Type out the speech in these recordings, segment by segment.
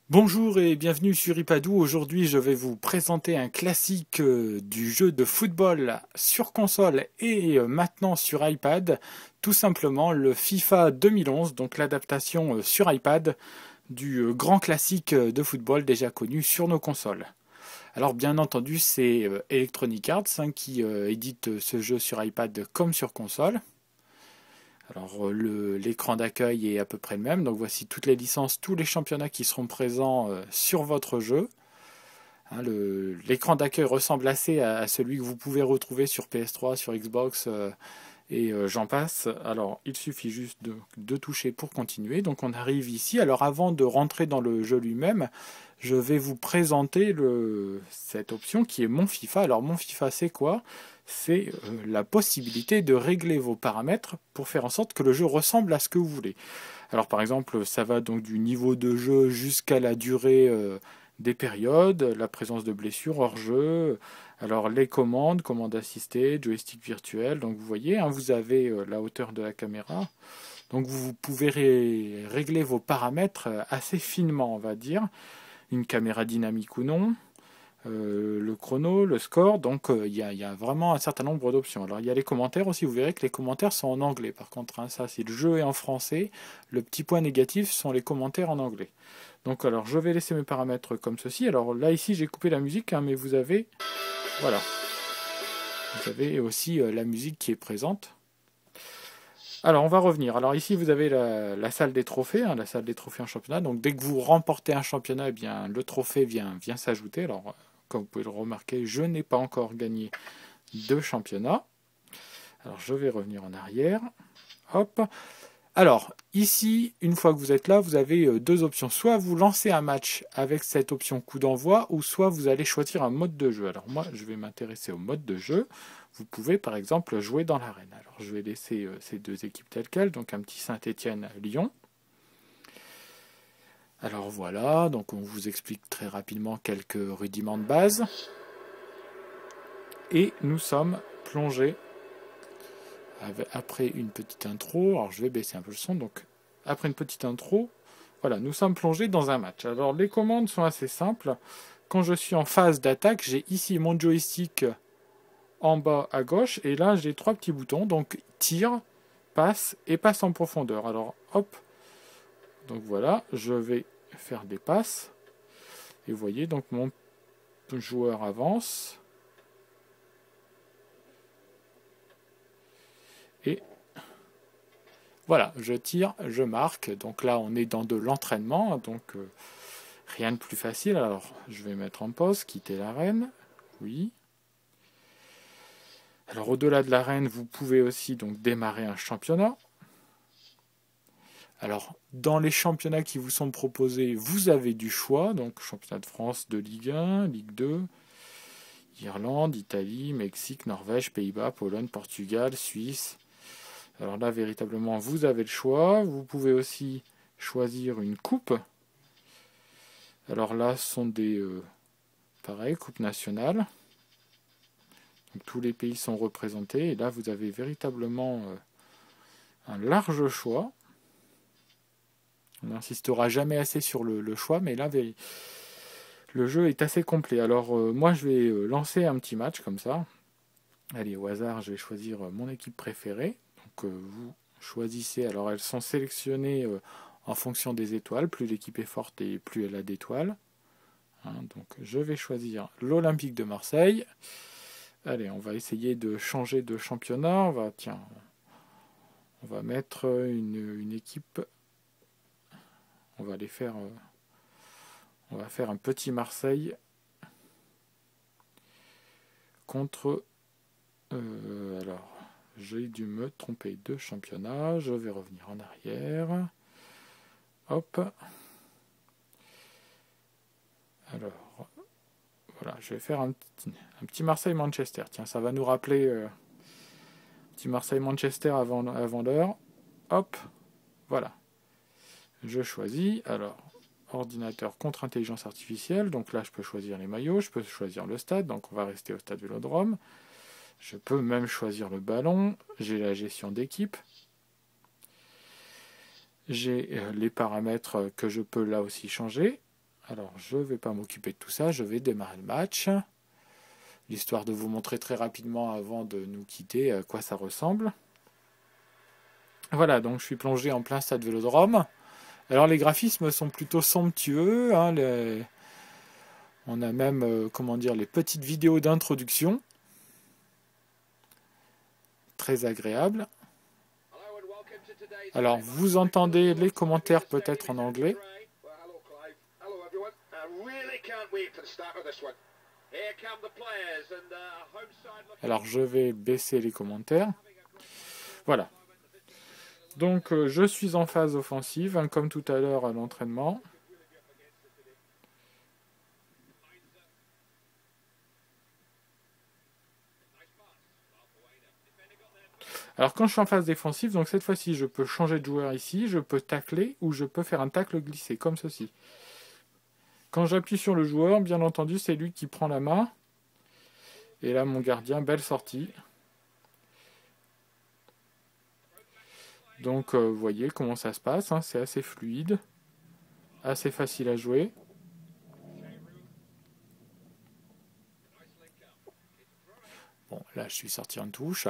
Bonjour et bienvenue sur Ipadou. Aujourd'hui, je vais vous présenter un classique du jeu de football sur console et maintenant sur iPad. Tout simplement le FIFA 2011, donc l'adaptation sur iPad du grand classique de football déjà connu sur nos consoles. Alors bien entendu, c'est Electronic Arts qui édite ce jeu sur iPad comme sur console. Alors l'écran d'accueil est à peu près le même, donc voici toutes les licences, tous les championnats qui seront présents sur votre jeu. Hein, l'écran d'accueil ressemble assez à celui que vous pouvez retrouver sur PS3, sur Xbox et j'en passe. Alors il suffit juste de toucher pour continuer. Donc on arrive ici. Alors avant de rentrer dans le jeu lui-même, je vais vous présenter cette option qui est Mon FIFA. Alors Mon FIFA c'est quoi? C'est la possibilité de régler vos paramètres pour faire en sorte que le jeu ressemble à ce que vous voulez. Alors par exemple, ça va donc du niveau de jeu jusqu'à la durée des périodes, la présence de blessures hors jeu, alors les commandes, commandes assistées, joystick virtuel, donc vous voyez, hein, vous avez la hauteur de la caméra, donc vous pouvez régler vos paramètres assez finement, on va dire, une caméra dynamique ou non, le chrono, le score, donc y a vraiment un certain nombre d'options. Alors il y a les commentaires aussi, vous verrez que les commentaires sont en anglais par contre, hein, ça si le jeu est en français, le petit point négatif sont les commentaires en anglais. Donc alors je vais laisser mes paramètres comme ceci, alors là ici j'ai coupé la musique, hein, mais vous avez, voilà, vous avez aussi la musique qui est présente. Alors on va revenir. Alors ici vous avez la salle des trophées, hein, la salle des trophées en championnat. Donc dès que vous remportez un championnat, eh bien le trophée vient s'ajouter. Alors comme vous pouvez le remarquer, je n'ai pas encore gagné de championnat. Alors je vais revenir en arrière. Hop. Alors ici, une fois que vous êtes là, vous avez deux options. Soit vous lancez un match avec cette option coup d'envoi, ou soit vous allez choisir un mode de jeu. Alors moi, je vais m'intéresser au mode de jeu. Vous pouvez par exemple jouer dans l'arène. Alors je vais laisser ces deux équipes telles quelles, donc un petit Saint-Étienne-Lyon. Alors voilà, donc on vous explique très rapidement quelques rudiments de base. Et nous sommes plongés après une petite intro. Alors je vais baisser un peu le son. Donc après une petite intro, voilà, nous sommes plongés dans un match. Alors les commandes sont assez simples. Quand je suis en phase d'attaque, j'ai ici mon joystick en bas à gauche et là j'ai trois petits boutons. Donc tir, passe et passe en profondeur. Alors hop, donc voilà, je vais faire des passes. Et vous voyez, donc mon joueur avance. Et voilà, je tire, je marque. Donc là, on est dans de l'entraînement. Donc rien de plus facile. Alors, je vais mettre en pause, quitter l'arène. Oui. Alors, au-delà de l'arène, vous pouvez aussi donc démarrer un championnat. Alors, dans les championnats qui vous sont proposés, vous avez du choix. Donc, championnat de France de Ligue 1, Ligue 2, Irlande, Italie, Mexique, Norvège, Pays-Bas, Pologne, Portugal, Suisse. Alors là, véritablement, vous avez le choix. Vous pouvez aussi choisir une coupe. Alors là, ce sont des, pareil, coupes nationales. Donc tous les pays sont représentés. Et là, vous avez véritablement un large choix. On n'insistera jamais assez sur le choix, mais là, le jeu est assez complet. Alors moi, je vais lancer un petit match comme ça. Allez, au hasard, je vais choisir mon équipe préférée. Donc vous choisissez. Alors elles sont sélectionnées en fonction des étoiles. Plus l'équipe est forte et plus elle a d'étoiles. Hein, donc je vais choisir l'Olympique de Marseille. Allez, on va essayer de changer de championnat. On va mettre une équipe. On va aller faire. On va faire un petit Marseille contre. Alors, j'ai dû me tromper de championnat. Je vais revenir en arrière. Hop. Alors, voilà, je vais faire un petit Marseille-Manchester. Tiens, ça va nous rappeler petit Marseille-Manchester avant l'heure. Hop, voilà. Je choisis. Alors, ordinateur contre intelligence artificielle. Donc là, je peux choisir les maillots, je peux choisir le stade. Donc on va rester au stade Vélodrome. Je peux même choisir le ballon. J'ai la gestion d'équipe. J'ai les paramètres que je peux là aussi changer. Alors, je ne vais pas m'occuper de tout ça, je vais démarrer le match. L'histoire de vous montrer très rapidement avant de nous quitter à quoi ça ressemble. Voilà, donc je suis plongé en plein stade Vélodrome. Alors les graphismes sont plutôt somptueux, hein, on a même, comment dire, les petites vidéos d'introduction. Très agréable. Alors vous entendez les commentaires peut-être en anglais. Alors je vais baisser les commentaires. Voilà. Donc je suis en phase offensive, hein, comme tout à l'heure à l'entraînement. Alors quand je suis en phase défensive, donc cette fois-ci je peux changer de joueur ici, je peux tacler ou je peux faire un tacle glissé, comme ceci. Quand j'appuie sur le joueur, bien entendu c'est lui qui prend la main. Et là mon gardien, belle sortie. Donc vous voyez comment ça se passe, hein, c'est assez fluide, assez facile à jouer. Bon, là je suis sorti en touche.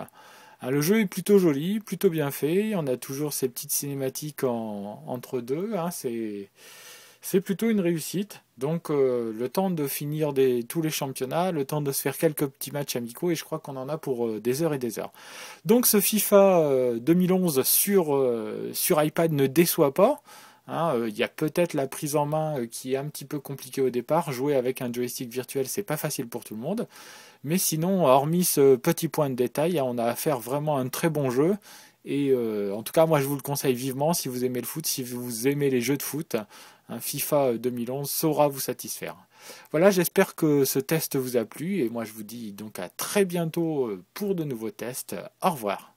Ah, le jeu est plutôt joli, plutôt bien fait. On a toujours ces petites cinématiques entre deux. Hein, c'est plutôt une réussite. Donc le temps de finir tous les championnats, le temps de se faire quelques petits matchs amicaux, et je crois qu'on en a pour des heures et des heures. Donc ce FIFA 2011 sur iPad ne déçoit pas. Il y a peut-être la prise en main qui est un petit peu compliquée au départ. Jouer avec un joystick virtuel, c'est pas facile pour tout le monde. Mais sinon, hormis ce petit point de détail, on a affaire vraiment à un très bon jeu. Et en tout cas, moi, je vous le conseille vivement si vous aimez le foot, si vous aimez les jeux de foot. Un FIFA 2011 saura vous satisfaire. Voilà, j'espère que ce test vous a plu. Et moi, je vous dis donc à très bientôt pour de nouveaux tests. Au revoir.